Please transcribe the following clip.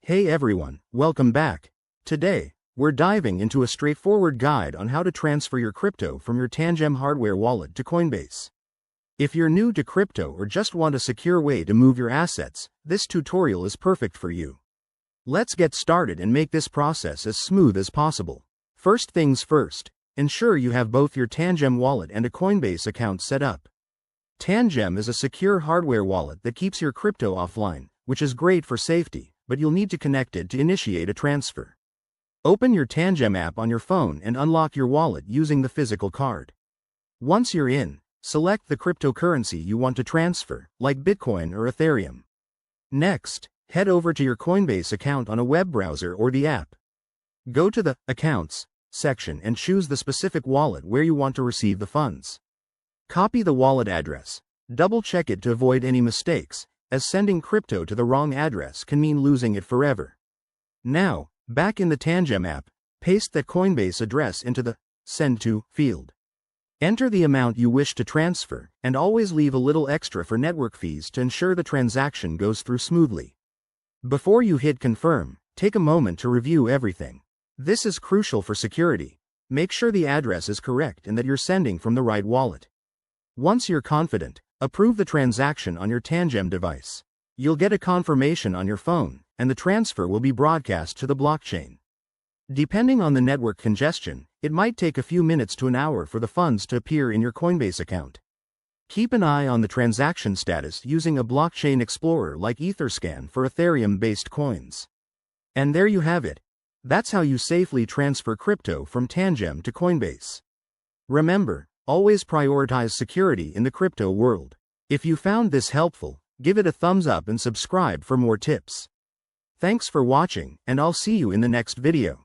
Hey everyone, welcome back. Today, we're diving into a straightforward guide on how to transfer your crypto from your Tangem hardware wallet to Coinbase. If you're new to crypto or just want a secure way to move your assets, this tutorial is perfect for you. Let's get started and make this process as smooth as possible. First things first, ensure you have both your Tangem wallet and a Coinbase account set up. Tangem is a secure hardware wallet that keeps your crypto offline, which is great for safety, but you'll need to connect it to initiate a transfer. Open your Tangem app on your phone and unlock your wallet using the physical card. Once you're in, select the cryptocurrency you want to transfer, like Bitcoin or Ethereum. Next, head over to your Coinbase account on a web browser or the app. Go to the Accounts section and choose the specific wallet where you want to receive the funds. Copy the wallet address. Double-check it to avoid any mistakes, as sending crypto to the wrong address can mean losing it forever. Now, back in the Tangem app, paste that Coinbase address into the Send To field. Enter the amount you wish to transfer, and always leave a little extra for network fees to ensure the transaction goes through smoothly. Before you hit Confirm, take a moment to review everything. This is crucial for security. Make sure the address is correct and that you're sending from the right wallet. Once you're confident, approve the transaction on your Tangem device. You'll get a confirmation on your phone, and the transfer will be broadcast to the blockchain. Depending on the network congestion, it might take a few minutes to an hour for the funds to appear in your Coinbase account. Keep an eye on the transaction status using a blockchain explorer like Etherscan for Ethereum-based coins. And there you have it. That's how you safely transfer crypto from Tangem to Coinbase. Remember, always prioritize security in the crypto world. If you found this helpful, give it a thumbs up and subscribe for more tips. Thanks for watching, and I'll see you in the next video.